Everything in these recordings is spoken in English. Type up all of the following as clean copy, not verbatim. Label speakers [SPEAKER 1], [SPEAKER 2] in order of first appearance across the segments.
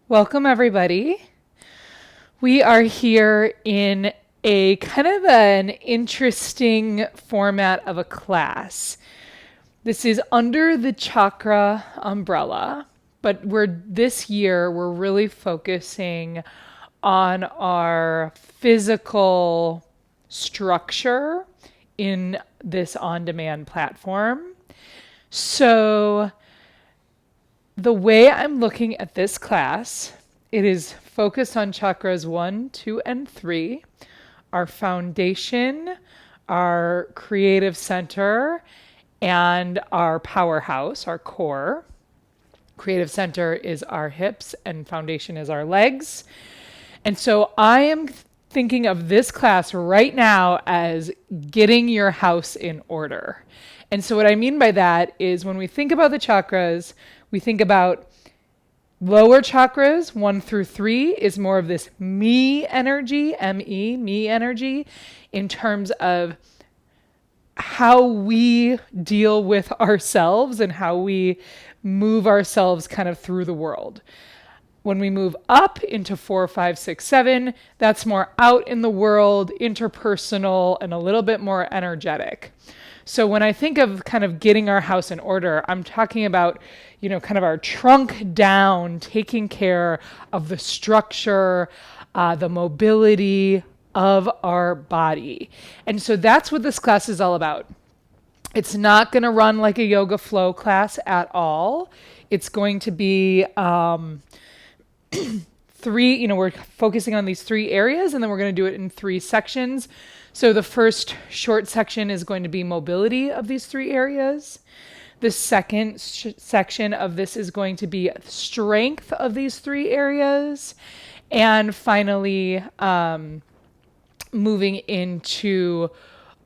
[SPEAKER 1] Welcome, everybody. We are here in a kind of an interesting format of a class. This is under the chakra umbrella, but this year we're really focusing on our physical structure in this on-demand platform. So the way I'm looking at this class, it is focused on chakras 1, 2, and 3, our foundation, our creative center, and our powerhouse, our core. Creative center is our hips, and foundation is our legs. And so I am thinking of this class right now as getting your house in order. And so what I mean by that is when we think about the chakras, we think about lower chakras, 1 through 3, is more of this me energy, M-E, me energy, in terms of how we deal with ourselves and how we move ourselves kind of through the world. When we move up into 4, 5, 6, 7, that's more out in the world, interpersonal, and a little bit more energetic. So when I think of kind of getting our house in order, I'm talking about, kind of our trunk down, taking care of the structure, the mobility of our body. And so that's what this class is all about. It's not going to run like a yoga flow class at all. It's going to be we're focusing on these 3 areas, and then we're going to do it in 3 sections. So the first short section is going to be mobility of these 3 areas. The second section of this is going to be strength of these 3 areas. And finally, moving into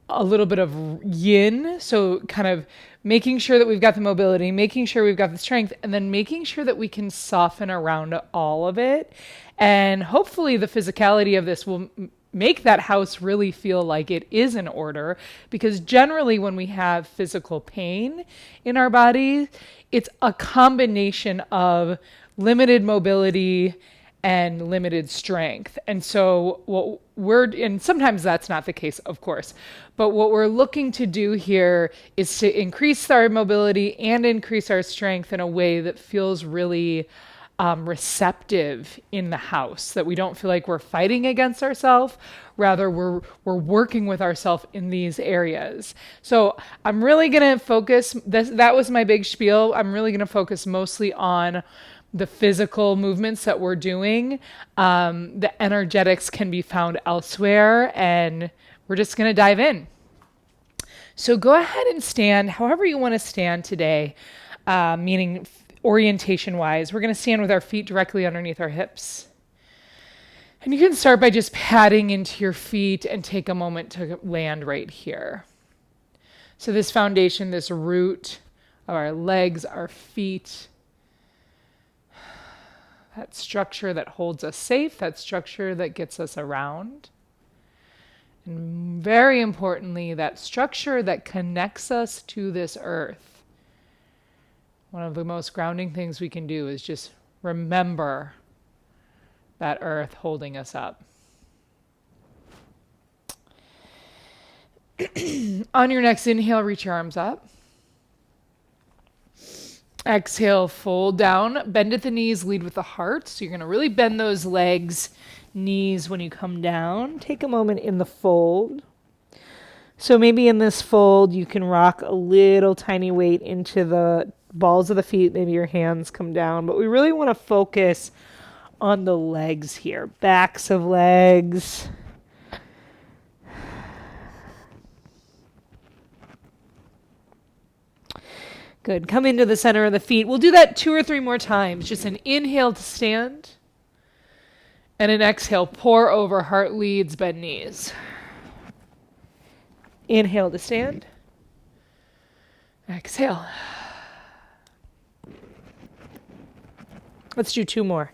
[SPEAKER 1] a little bit of yin. So kind of making sure that we've got the mobility, making sure we've got the strength, and then making sure that we can soften around all of it. And hopefully the physicality of this will make that house really feel like it is in order, because generally when we have physical pain in our body, it's a combination of limited mobility and limited strength. And so and sometimes that's not the case, of course, but what we're looking to do here is to increase our mobility and increase our strength in a way that feels really receptive in the house, that we don't feel like we're fighting against ourselves. Rather, we're working with ourselves in these areas. So I'm really going to focus, that was my big spiel. I'm really going to focus mostly on the physical movements that we're doing. The energetics can be found elsewhere, and we're just going to dive in. So go ahead and stand however you want to stand today, meaning orientation wise. We're going to stand with our feet directly underneath our hips. And you can start by just patting into your feet and take a moment to land right here. So this foundation, this root of our legs, our feet, that structure that holds us safe, that structure that gets us around. And very importantly, that structure that connects us to this earth. One of the most grounding things we can do is just remember that earth holding us up. On your next inhale, reach your arms up. Exhale, fold down, bend at the knees, lead with the heart. So you're going to really bend those legs, knees when you come down. Take a moment in the fold. So maybe in this fold, you can rock a little tiny weight into the balls of the feet. Maybe your hands come down, but we really want to focus on the legs here, backs of legs. Good. Come into the center of the feet. We'll do that 2 or 3 more times. Just an inhale to stand. And an exhale, pour over, heart leads, bend knees. Inhale to stand. Exhale. Let's do 2 more.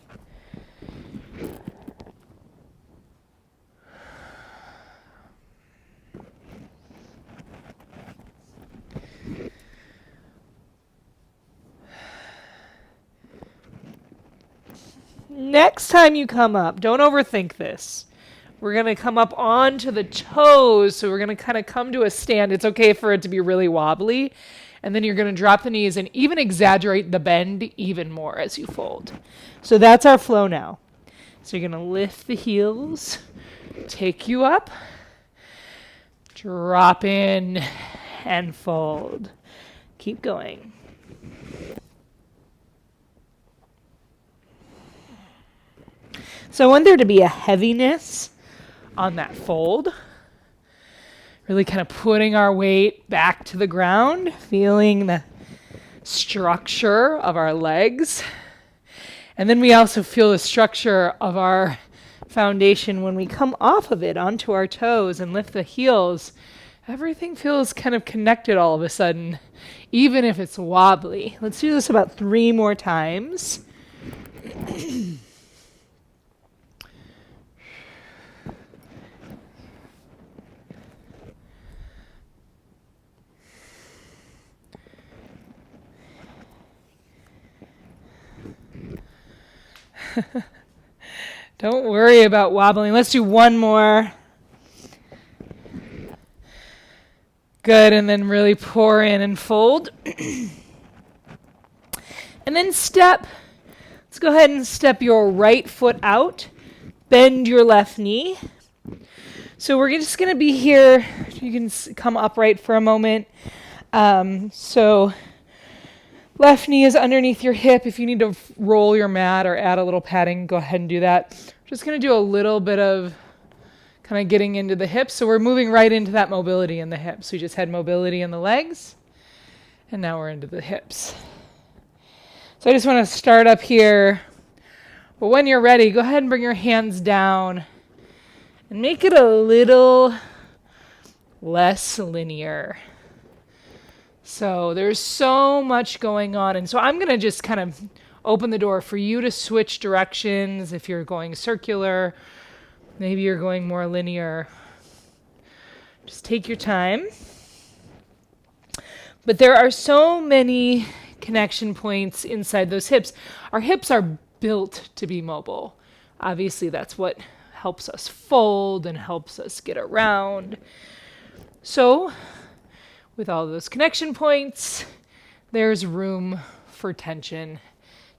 [SPEAKER 1] next time you come up, don't overthink this. We're going to come up onto the toes. So we're going to kind of come to a stand. It's okay for it to be really wobbly. And then you're going to drop the knees and even exaggerate the bend even more as you fold. So that's our flow now. So you're going to lift the heels, take you up, drop in, and fold. Keep going. So I want there to be a heaviness on that fold. Really kind of putting our weight back to the ground, feeling the structure of our legs. And then we also feel the structure of our foundation when we come off of it onto our toes and lift the heels. Everything feels kind of connected all of a sudden, even if it's wobbly. Let's do this about 3 more times. Don't worry about wobbling. Let's do 1 more. Good, and then really pour in and fold. And then step. Let's go ahead and step your right foot out. Bend your left knee. So we're just going to be here. You can come upright for a moment. So left knee is underneath your hip. If you need to roll your mat or add a little padding, go ahead and do that. We're just going to do a little bit of kind of getting into the hips. So we're moving right into that mobility in the hips. We just had mobility in the legs, and now we're into the hips. So I just want to start up here. But when you're ready, go ahead and bring your hands down and make it a little less linear. So there's so much going on. And so I'm going to just kind of open the door for you to switch directions. If you're going circular, maybe you're going more linear. Just take your time. But there are so many connection points inside those hips. Our hips are built to be mobile. Obviously, that's what helps us fold and helps us get around. So, with all those connection points, there's room for tension,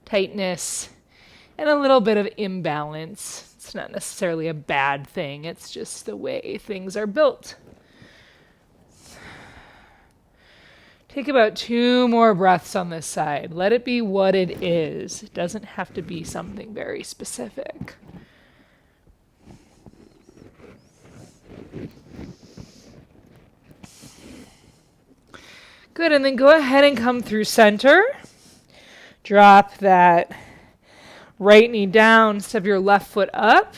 [SPEAKER 1] tightness, and a little bit of imbalance. It's not necessarily a bad thing. It's just the way things are built. Take about 2 more breaths on this side. Let it be what it is. It doesn't have to be something very specific. Good, and then go ahead and come through center. Drop that right knee down, step your left foot up.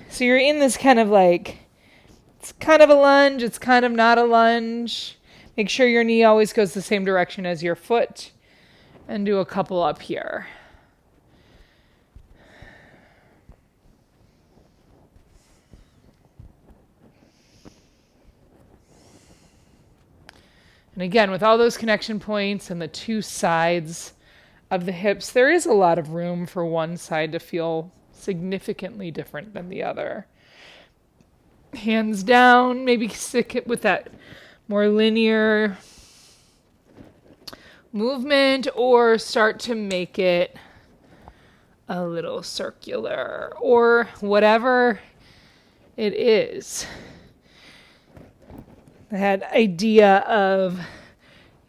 [SPEAKER 1] So you're in this kind of like, it's kind of a lunge, it's kind of not a lunge. Make sure your knee always goes the same direction as your foot. And do a couple up here. And again, with all those connection points and the 2 sides of the hips, there is a lot of room for one side to feel significantly different than the other. Hands down, maybe stick it with that more linear movement, or start to make it a little circular, or whatever it is. That idea of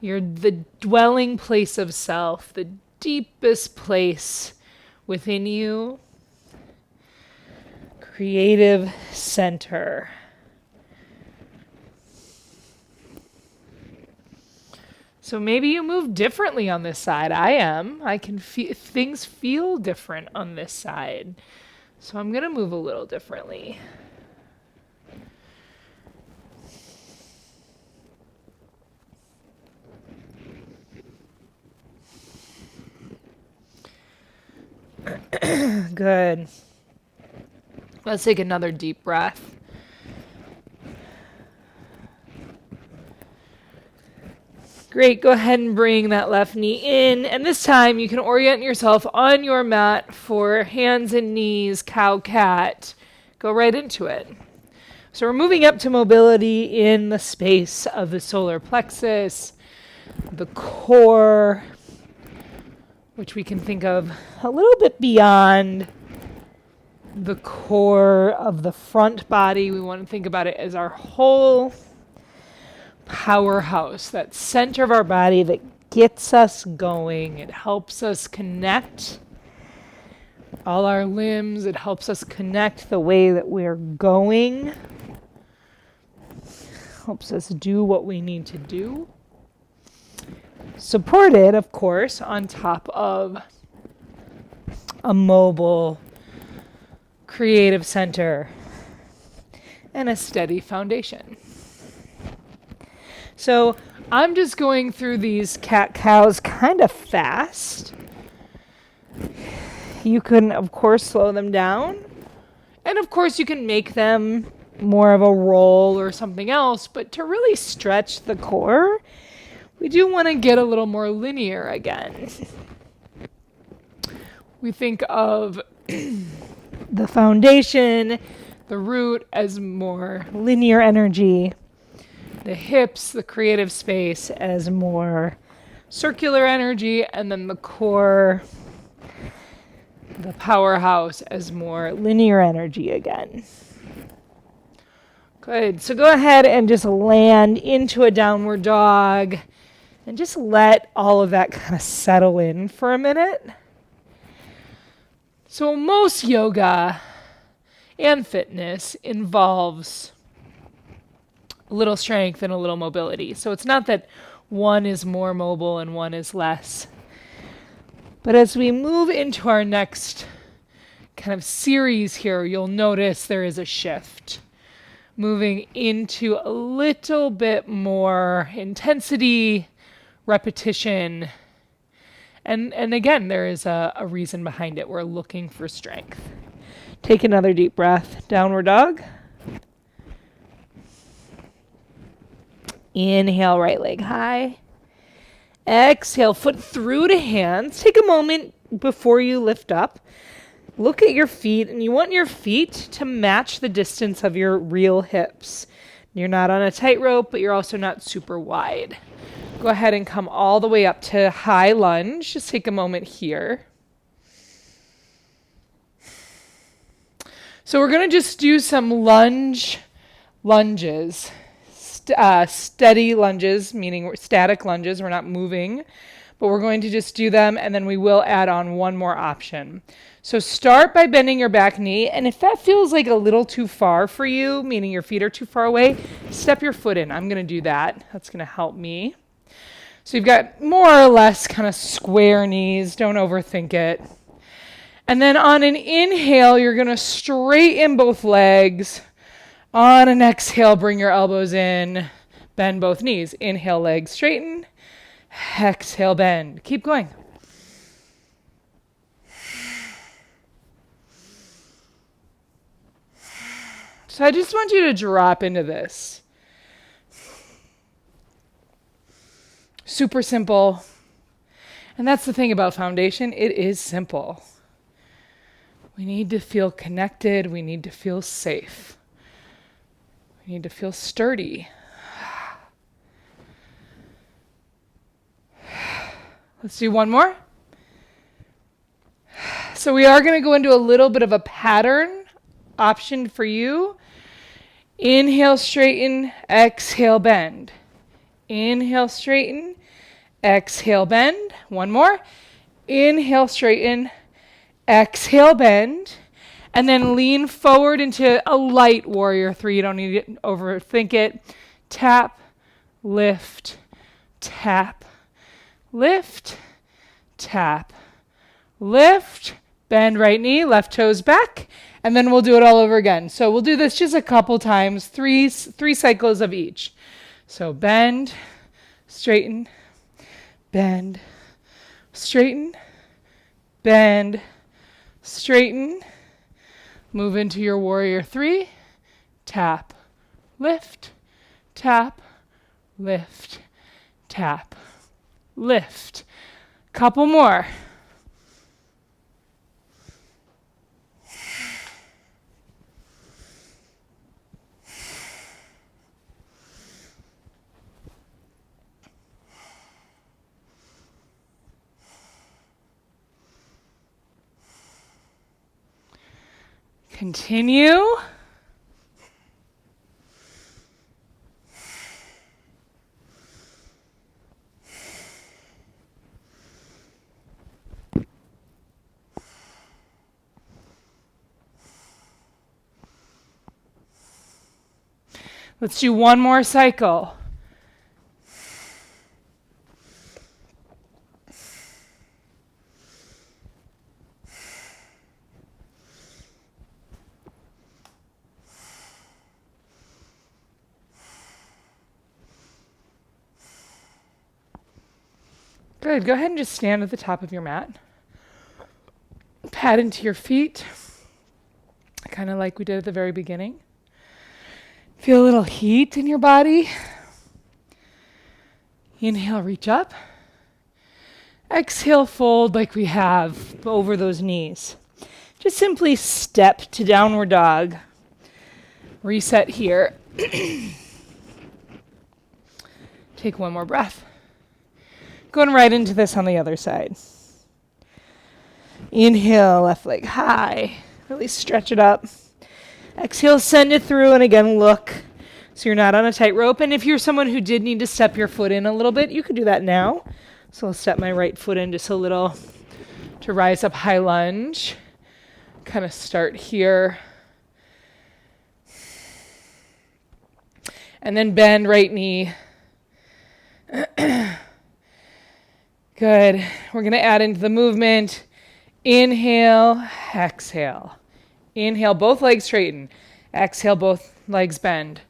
[SPEAKER 1] the dwelling place of self, the deepest place within you, creative center. So maybe you move differently on this side. I can feel things feel different on this side. So I'm going to move a little differently. Good. Let's take another deep breath. Great. Go ahead and bring that left knee in. And this time you can orient yourself on your mat for hands and knees, cow cat. Go right into it. So we're moving up to mobility in the space of the solar plexus, the core, which we can think of a little bit beyond the core of the front body. We want to think about it as our whole powerhouse, that center of our body that gets us going. It helps us connect all our limbs. It helps us connect the way that we're going. Helps us do what we need to do. Supported, of course, on top of a mobile, creative center and a steady foundation. So I'm just going through these cat-cows kind of fast. You can, of course, slow them down. And, of course, you can make them more of a roll or something else. But to really stretch the core, we do want to get a little more linear again. We think of the foundation, the root as more linear energy. The hips, the creative space, as more circular energy, and then the core, the powerhouse, as more linear energy again. Good. So go ahead and just land into a downward dog and just let all of that kind of settle in for a minute. So most yoga and fitness involves a little strength and a little mobility. So it's not that one is more mobile and one is less. But as we move into our next kind of series here, you'll notice there is a shift. Moving into a little bit more intensity, repetition. And again, there is a reason behind it. We're looking for strength. Take another deep breath. Downward dog. Inhale, right leg high. Exhale, foot through to hands. Take a moment before you lift up. Look at your feet, and you want your feet to match the distance of your real hips. You're not on a tightrope, but you're also not super wide. Go ahead and come all the way up to high lunge. Just take a moment here. So we're going to just do some lunges. Steady lunges, meaning static lunges. We're not moving, but we're going to just do them, and then we will add on one more option. So start by bending your back knee, and if that feels like a little too far for you, meaning your feet are too far away, step your foot in. I'm going to do that. That's going to help me. So you've got more or less kind of square knees. Don't overthink it. And then on an inhale, you're going to straighten both legs. On an exhale, bring your elbows in, bend both knees. Inhale, legs straighten. Exhale, bend. Keep going. So I just want you to drop into this. Super simple. And that's the thing about foundation. It is simple. We need to feel connected. We need to feel safe. We need to feel sturdy. Let's do one more. So we are going to go into a little bit of a pattern option for you. Inhale, straighten, exhale, bend. Inhale, straighten, exhale, bend. One more. Inhale, straighten, exhale, bend. And then lean forward into a light warrior three. You don't need to overthink it. Tap, lift, tap, lift, tap, lift. Bend right knee, left toes back. And then we'll do it all over again. So we'll do this just a couple times, three cycles of each. So bend, straighten, bend, straighten, bend, straighten. Move into your warrior three. Tap, lift, tap, lift, tap, lift. Couple more. Continue. Let's do one more cycle. Good. Go ahead and just stand at the top of your mat. Pat into your feet, kind of like we did at the very beginning. Feel a little heat in your body. Inhale, reach up. Exhale, fold like we have over those knees. Just simply step to downward dog. Reset here. Take one more breath. Going right into this on the other side. Inhale, left leg high. Really stretch it up. Exhale, send it through, and again, look. So you're not on a tightrope. And if you're someone who did need to step your foot in a little bit, you could do that now. So I'll step my right foot in just a little to rise up high lunge. Kind of start here. And then bend right knee. Good. We're going to add into the movement. Inhale, exhale. Inhale, both legs straighten. Exhale, both legs bend.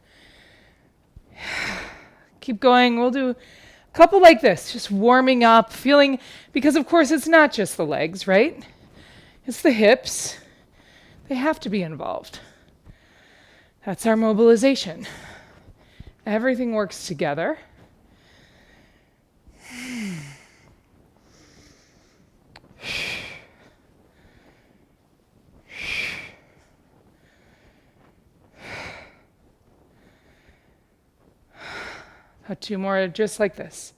[SPEAKER 1] Keep going. We'll do a couple like this, just warming up, feeling, because of course it's not just the legs, right? It's the hips. They have to be involved. That's our mobilization. Everything works together. Two more just like this.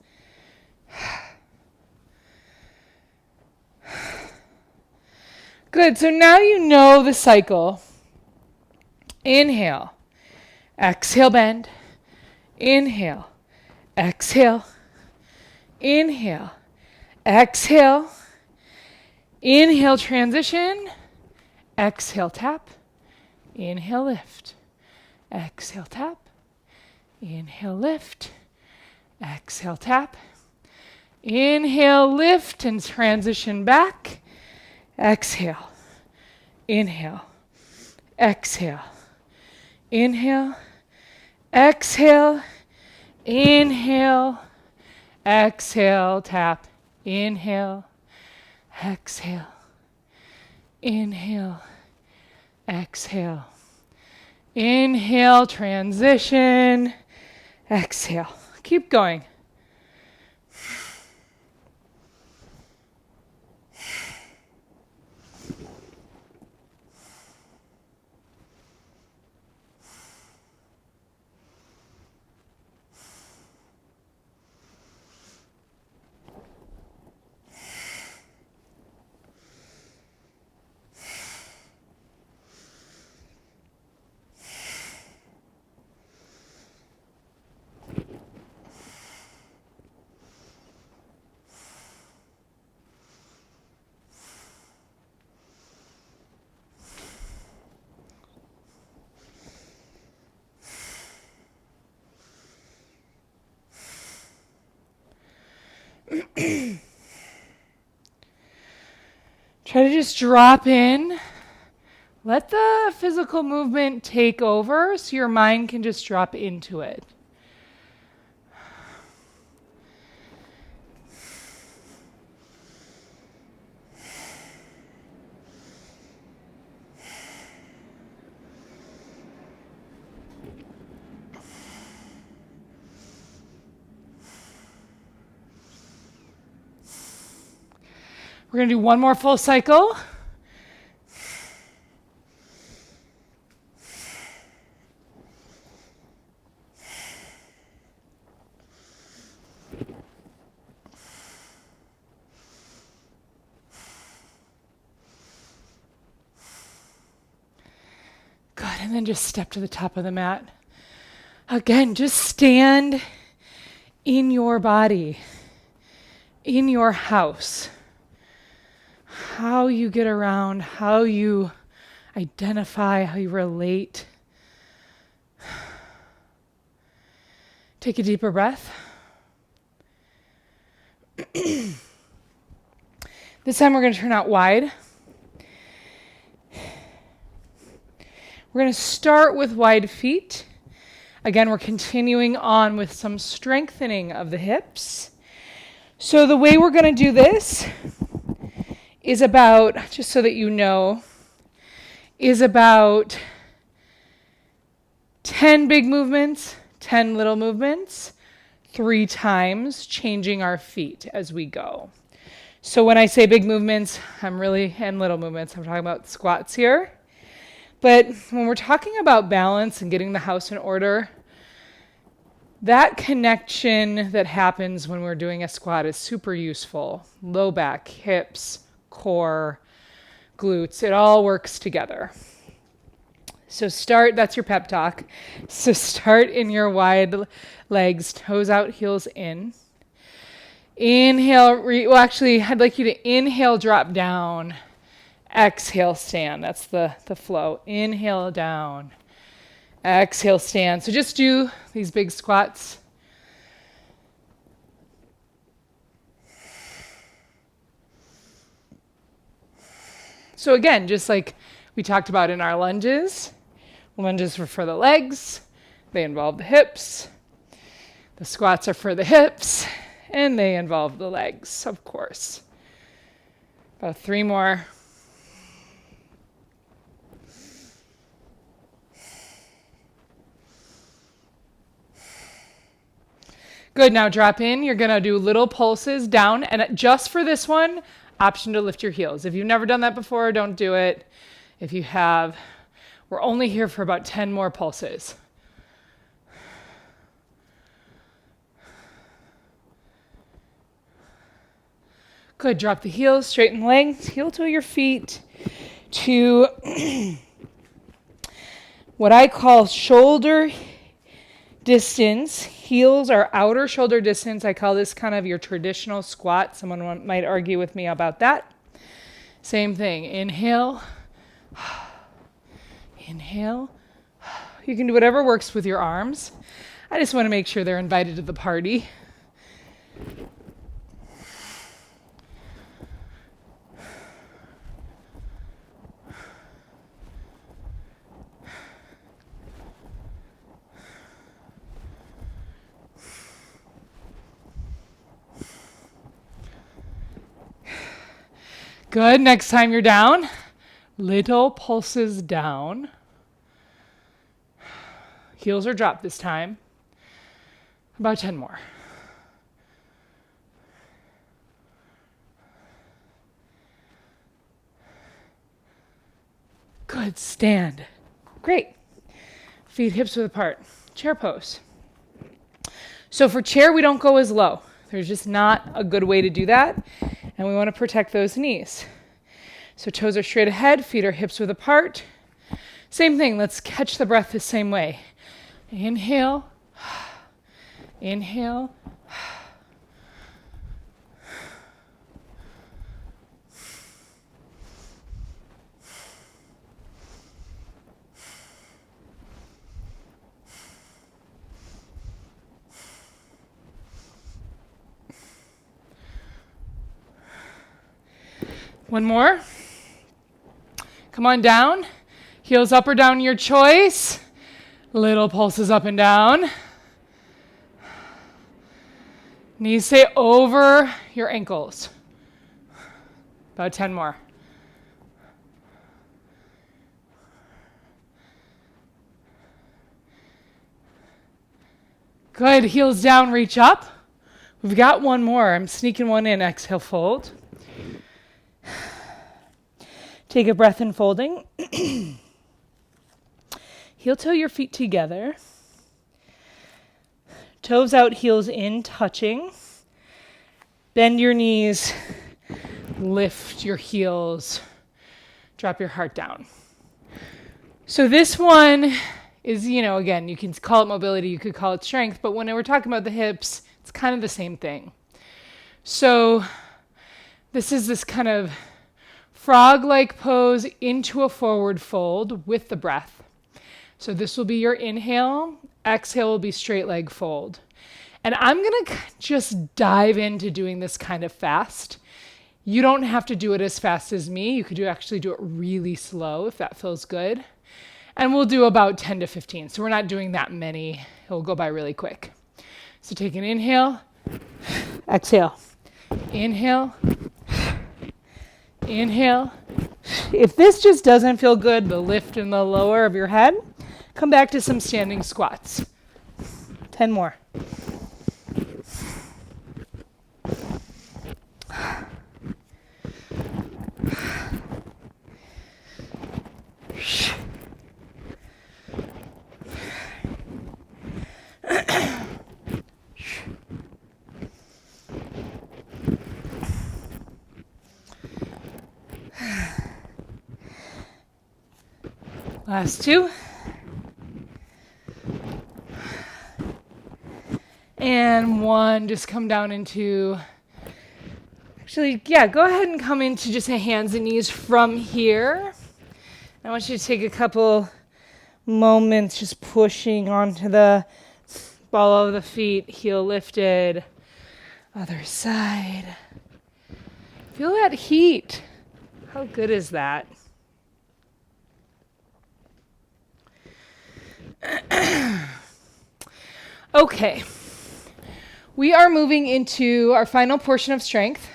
[SPEAKER 1] Good. So now you know the cycle. Inhale. Exhale, bend. Inhale. Exhale. Inhale. Exhale. Inhale, transition. Exhale, tap. Inhale, lift. Exhale, tap. Inhale, lift. Exhale, tap. Inhale, lift and transition back. Exhale. Inhale. Exhale. Inhale. Exhale. Inhale. Exhale, tap. Inhale. Exhale. Inhale. Exhale. Inhale, transition. Exhale. Keep going. Try to just drop in. Let the physical movement take over so your mind can just drop into it. We're going to do one more full cycle. Good, and then just step to the top of the mat. Again, just stand in your body, in your house. How you get around, how you identify, how you relate. Take a deeper breath. This time we're going to turn out wide. We're going to start with wide feet. Again, we're continuing on with some strengthening of the hips. So the way we're going to do this is about, just so that you know, is about 10 big movements, 10 little movements, 3 times, changing our feet as we go. So when I say big movements, and little movements, I'm talking about squats here. But when we're talking about balance and getting the house in order, that connection that happens when we're doing a squat is super useful. Low back, hips, core, glutes, it all works together. So that's your pep talk. So start in your wide legs, toes out, heels in. Inhale, I'd like you to inhale, drop down. Exhale, stand. That's the flow. Inhale, down. Exhale, stand. So just do these big squats. So again, just like we talked about in our lunges are for the legs. They involve the hips. The squats are for the hips, and they involve the legs, of course. About 3 more. Good, now drop in. You're going to do little pulses down, and just for this one, option to lift your heels. If you've never done that before, don't do it. If you have, we're only here for about 10 more pulses. Good, drop the heels, straighten the legs, heel to your feet to what I call shoulder distance. Heels are outer shoulder distance. I call this kind of your traditional squat. Someone might argue with me about that. Same thing. Inhale. Inhale. You can do whatever works with your arms. I just want to make sure they're invited to the party. Good. Next time you're down, little pulses down. Heels are dropped this time. About 10 more. Good. Stand. Great. Feet hips width apart. Chair pose. So for chair, we don't go as low. There's just not a good way to do that. And we want to protect those knees. So toes are straight ahead, feet are hips width apart. Same thing, let's catch the breath the same way. Inhale, inhale. One more. Come on down. Heels up or down, your choice. Little pulses up and down. Knees stay over your ankles. About 10 more. Good. Heels down, reach up. We've got one more. I'm sneaking one in. Exhale, fold. Take a breath in folding. Heel toe your feet together. Toes out, heels in, touching. Bend your knees. Lift your heels. Drop your heart down. So this one is, again, you can call it mobility, you could call it strength, but when we're talking about the hips, it's kind of the same thing. So this is this kind of frog-like pose into a forward fold with the breath. So this will be your inhale. Exhale will be straight leg fold. And I'm going to just dive into doing this kind of fast. You don't have to do it as fast as me. You could actually do it really slow if that feels good. And we'll do about 10 to 15. So we're not doing that many. It'll go by really quick. So take an inhale, exhale, inhale, inhale. If this just doesn't feel good, the lift and the lower of your head, come back to some standing squats. 10 more. Last two. And one, just come down into, go ahead and come into just a hands and knees from here. I want you to take a couple moments just pushing onto the ball of the feet, heel lifted. Other side. Feel that heat. How good is that? Okay. We are moving into our final portion of strength,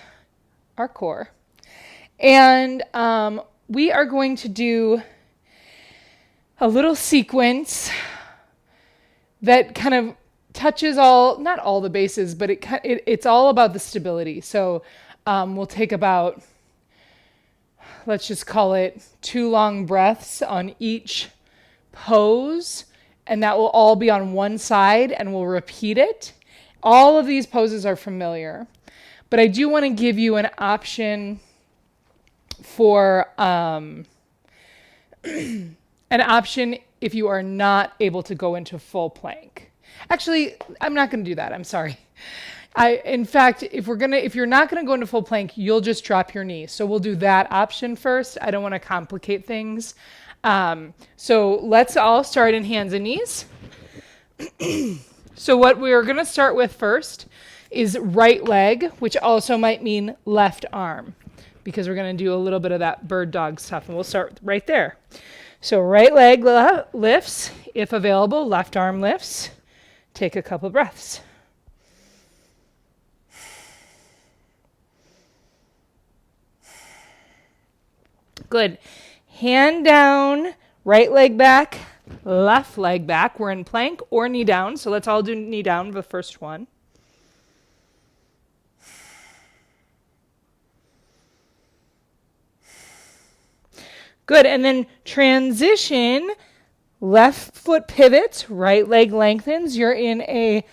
[SPEAKER 1] our core. And we are going to do a little sequence that kind of touches not all the bases, but it's all about the stability. So we'll take about, let's just call it 2 long breaths on each pose, and that will all be on one side, and we'll repeat it. All of these poses are familiar, but I do want to give you an option for if you are not able to go into full plank. Actually, I'm not going to do that. I'm sorry. In fact, if you're not going to go into full plank, you'll just drop your knee. So we'll do that option first. I don't want to complicate things. So let's all start in hands and knees. So what we're going to start with first is right leg, which also might mean left arm, because we're going to do a little bit of that bird dog stuff, and we'll start right there. So right leg lifts, if available, left arm lifts. Take a couple breaths. Good. Hand down, right leg back, left leg back. We're in plank or knee down, so let's all do knee down, the first one. Good, and then transition, left foot pivots, right leg lengthens. You're in a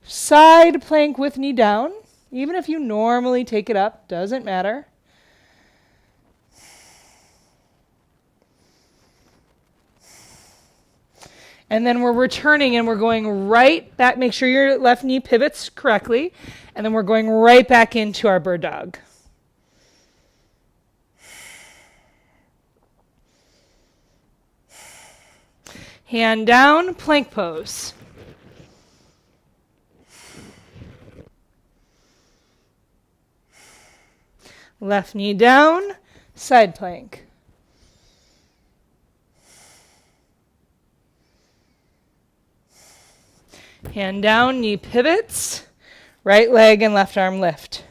[SPEAKER 1] side plank with knee down. Even if you normally take it up, doesn't matter. And then we're returning and we're going right back. Make sure your left knee pivots correctly. And then we're going right back into our bird dog. Hand down, plank pose. Left knee down, side plank. Hand down, knee pivots, right leg and left arm lift.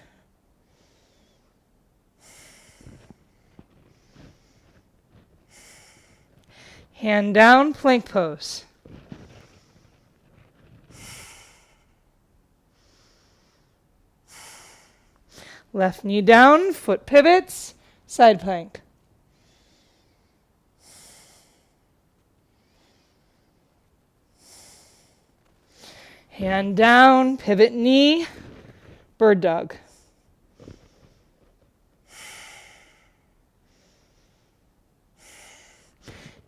[SPEAKER 1] Hand down, plank pose. Left knee down, foot pivots, side plank. Hand down, pivot knee, bird dog.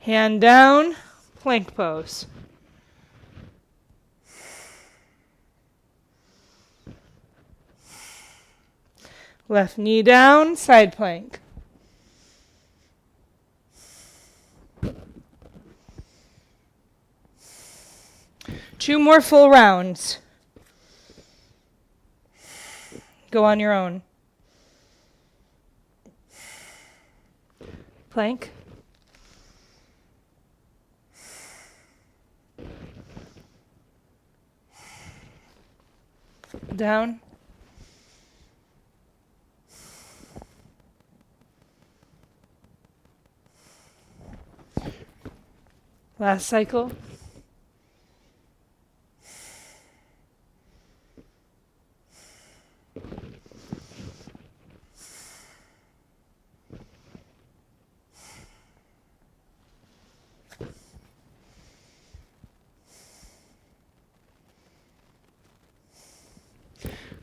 [SPEAKER 1] Hand down, plank pose. Left knee down, side plank. Two more full rounds. Go on your own. Plank. Down. Last cycle.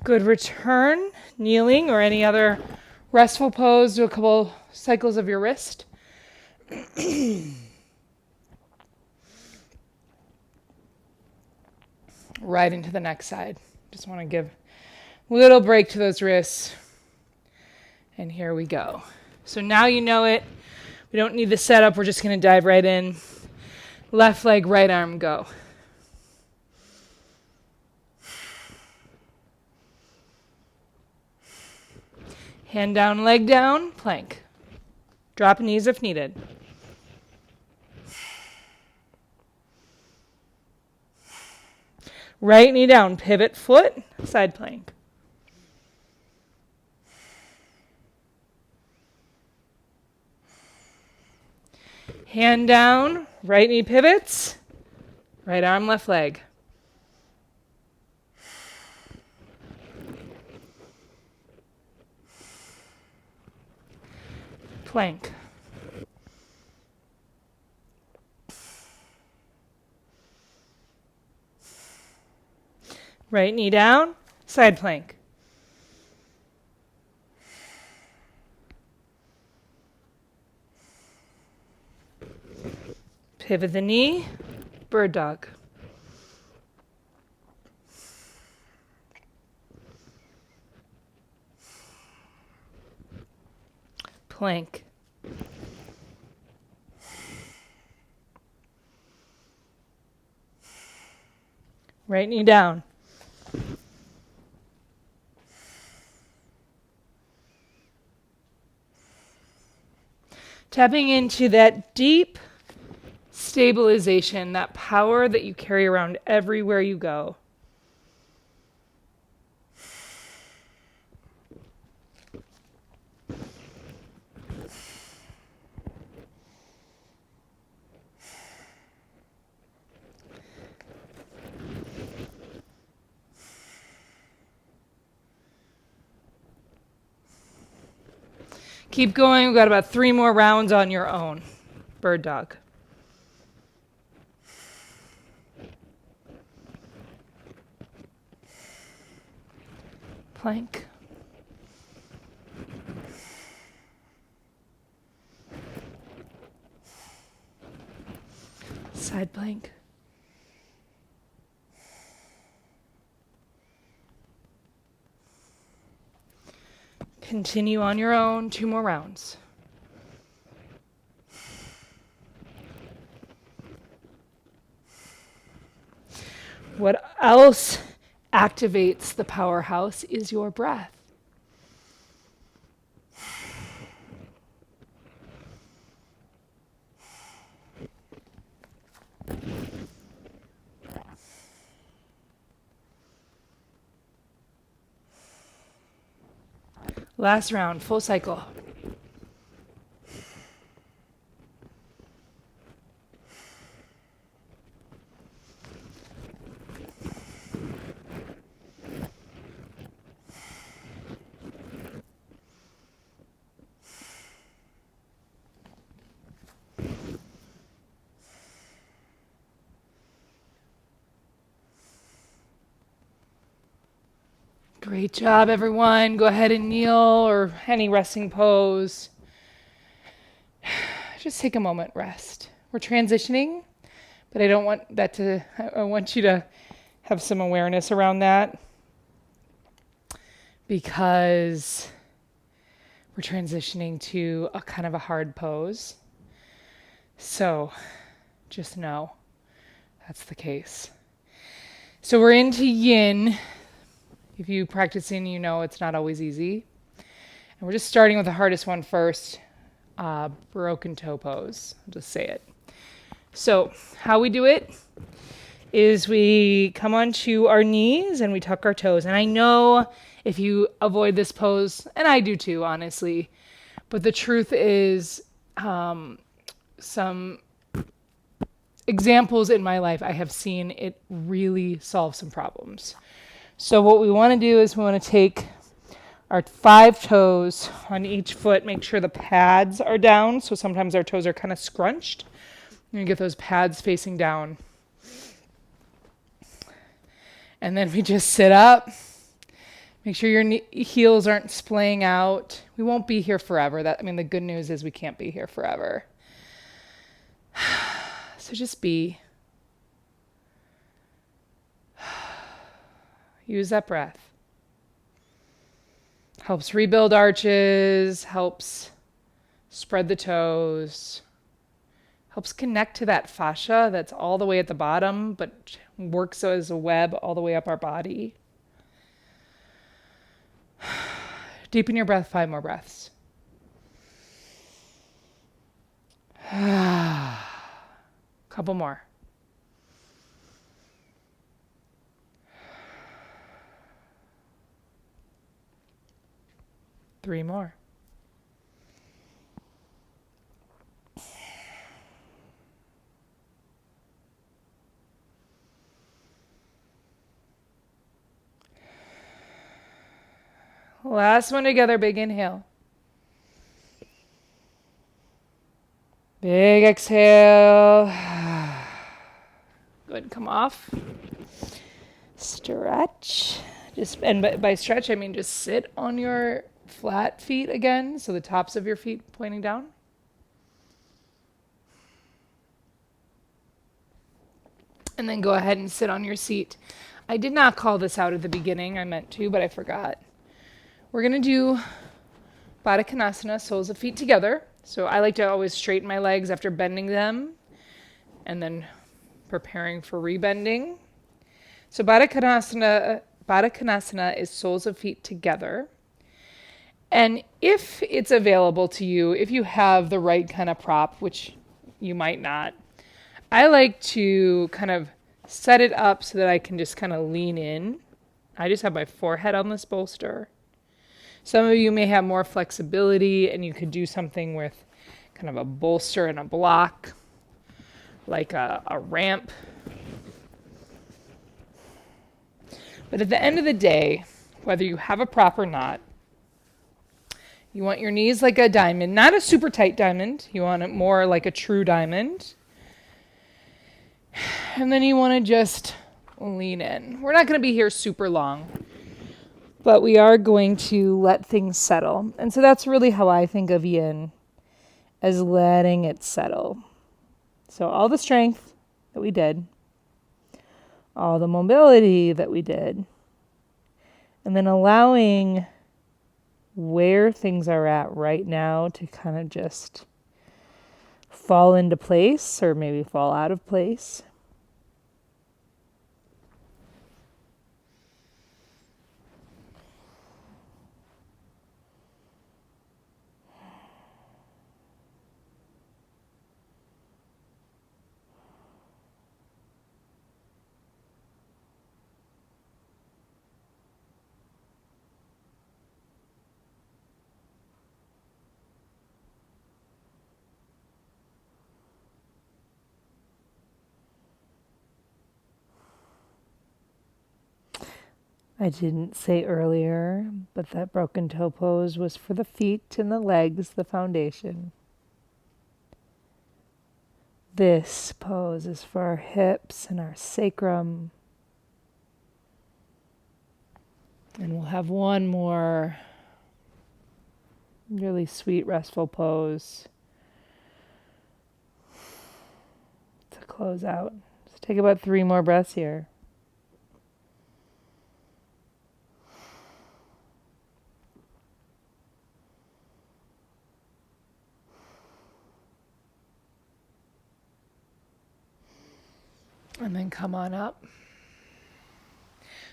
[SPEAKER 1] Good return, kneeling or any other restful pose. Do a couple cycles of your wrist. Right into the next side. Just want to give a little break to those wrists. And here we go. So now you know it. We don't need the setup. We're just going to dive right in. Left leg, right arm, go. Hand down, leg down, plank. Drop knees if needed. Right knee down, pivot foot, side plank. Hand down, right knee pivots, right arm, left leg. Plank. Right knee down, side plank. Pivot the knee, bird dog. Plank. Right knee down. Tapping into that deep stabilization, that power that you carry around everywhere you go. Keep going. We've got about 3 more rounds on your own. Bird dog. Plank. Side plank. Continue on your own. 2 more rounds. What else activates the powerhouse is your breath. Last round, full cycle. Great job, everyone. Go ahead and kneel or any resting pose. Just take a moment, rest. We're transitioning, but I don't want that to, I want you to have some awareness around that because we're transitioning to a kind of a hard pose. So just know that's the case. So we're into yin. If you practice yin, you know it's not always easy. And we're just starting with the hardest one first, broken toe pose. I'll just say it. So how we do it is we come onto our knees and we tuck our toes. And I know if you avoid this pose, and I do too, honestly, but the truth is some examples in my life I have seen it really solve some problems. So what we want to do is we want to take our 5 toes on each foot, make sure the pads are down. So sometimes our toes are kind of scrunched. You get those pads facing down. And then we just sit up. Make sure your heels aren't splaying out. We won't be here forever. The good news is we can't be here forever. So just be. Use that breath. Helps rebuild arches, helps spread the toes, helps connect to that fascia that's all the way at the bottom, but works as a web all the way up our body. Deepen your breath, 5 more breaths. Couple more. Three more. Last one together, big inhale. Big exhale. Go ahead and come off. Stretch. And by stretch, I mean just sit on your flat feet again, so the tops of your feet pointing down. And then go ahead and sit on your seat. I did not call this out at the beginning. I meant to, but I forgot. We're going to do Baddha Konasana, soles of feet together. So I like to always straighten my legs after bending them and then preparing for rebending. So Baddha Konasana is soles of feet together. And if it's available to you, if you have the right kind of prop, which you might not, I like to kind of set it up so that I can just kind of lean in. I just have my forehead on this bolster. Some of you may have more flexibility and you could do something with kind of a bolster and a block, like a ramp. But at the end of the day, whether you have a prop or not, you want your knees like a diamond, not a super tight diamond. You want it more like a true diamond. And then you want to just lean in. We're not going to be here super long, but we are going to let things settle. And so that's really how I think of yin, as letting it settle. So all the strength that we did, all the mobility that we did, and then allowing where things are at right now to kind of just fall into place or maybe fall out of place. I didn't say earlier, but that broken toe pose was for the feet and the legs, the foundation. This pose is for our hips and our sacrum. And we'll have one more really sweet, restful pose to close out. Just take about 3 more breaths here. And then come on up.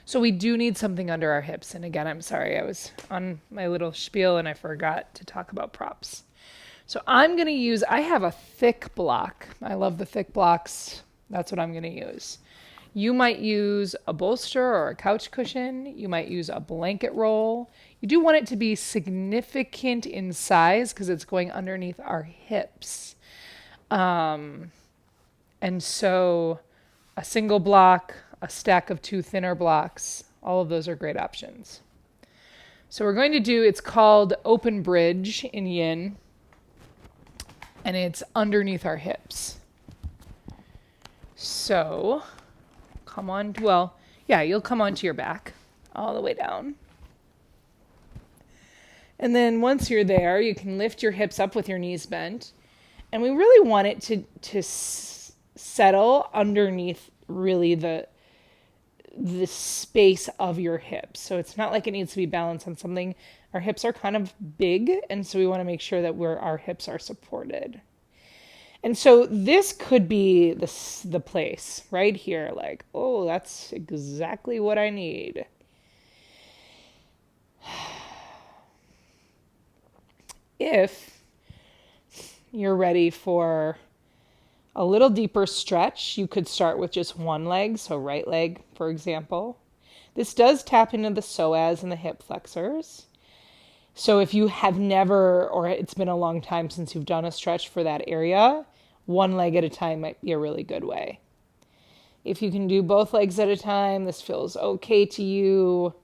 [SPEAKER 1] So we do need something under our hips. And again, I'm sorry, I was on my little spiel and I forgot to talk about props. So I'm going to use, I have a thick block. I love the thick blocks. That's what I'm going to use. You might use a bolster or a couch cushion. You might use a blanket roll. You do want it to be significant in size because it's going underneath our hips. And so a single block, a stack of 2 thinner blocks, all of those are great options. So we're going to do, it's called open bridge in yin, and it's underneath our hips. So come on, you'll come onto your back all the way down. And then once you're there, you can lift your hips up with your knees bent. And we really want it to settle underneath really the space of your hips. So it's not like it needs to be balanced on something. Our hips are kind of big, and so we want to make sure that our hips are supported. And so this could be the place right here, like, oh, that's exactly what I need. If you're ready for a little deeper stretch, you could start with just one leg, so right leg, for example. This does tap into the psoas and the hip flexors. So if you have never, or it's been a long time since you've done a stretch for that area, one leg at a time might be a really good way. If you can do both legs at a time, this feels okay to you,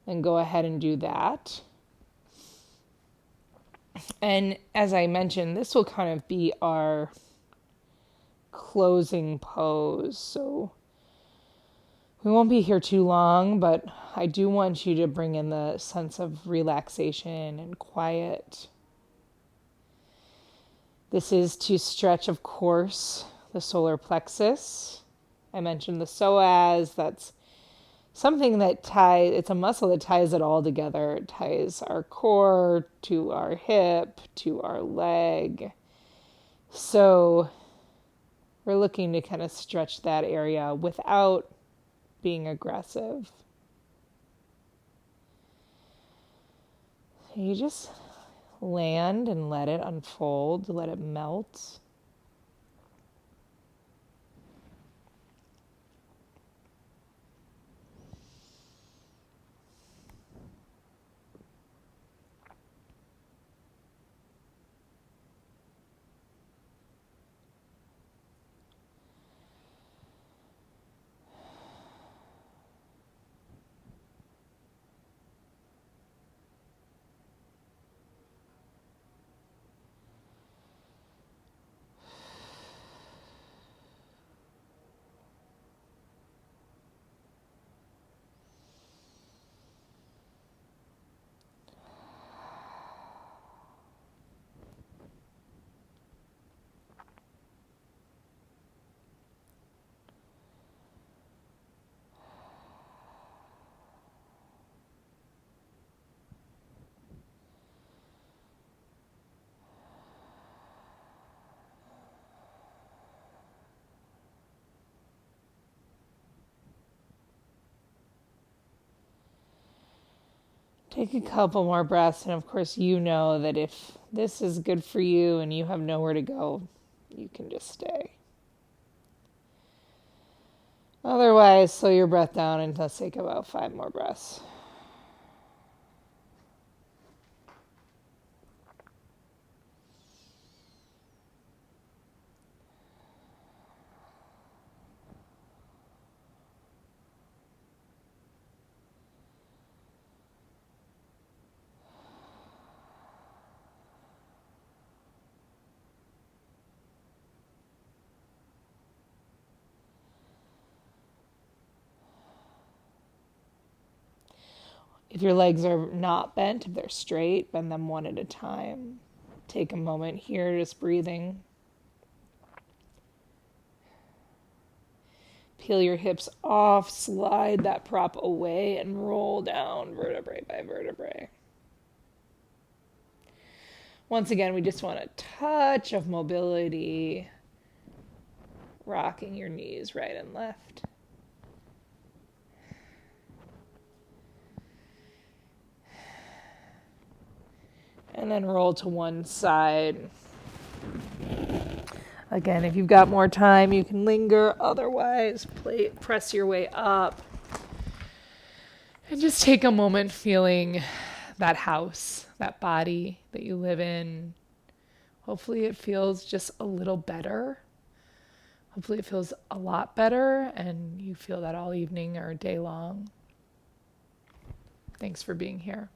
[SPEAKER 1] then go ahead and do that. And as I mentioned, this will kind of be our closing pose. So we won't be here too long, but I do want you to bring in the sense of relaxation and quiet. This is to stretch, of course, the solar plexus. I mentioned the psoas. That's something that it's a muscle that ties it all together. It ties our core to our hip, to our leg. So we're looking to kind of stretch that area without being aggressive. So you just land and let it unfold, let it melt. Take a couple more breaths, and of course, you know that if this is good for you and you have nowhere to go, you can just stay. Otherwise, slow your breath down and let's take about 5 more breaths. If your legs are not bent, if they're straight, bend them one at a time. Take a moment here, just breathing. Peel your hips off, slide that prop away, and roll down vertebrae by vertebrae. Once again, we just want a touch of mobility, rocking your knees right and left. And then roll to one side. Again, if you've got more time, you can linger. Otherwise, press your way up. And just take a moment feeling that house, that body that you live in. Hopefully it feels just a little better. Hopefully it feels a lot better and you feel that all evening or day long. Thanks for being here.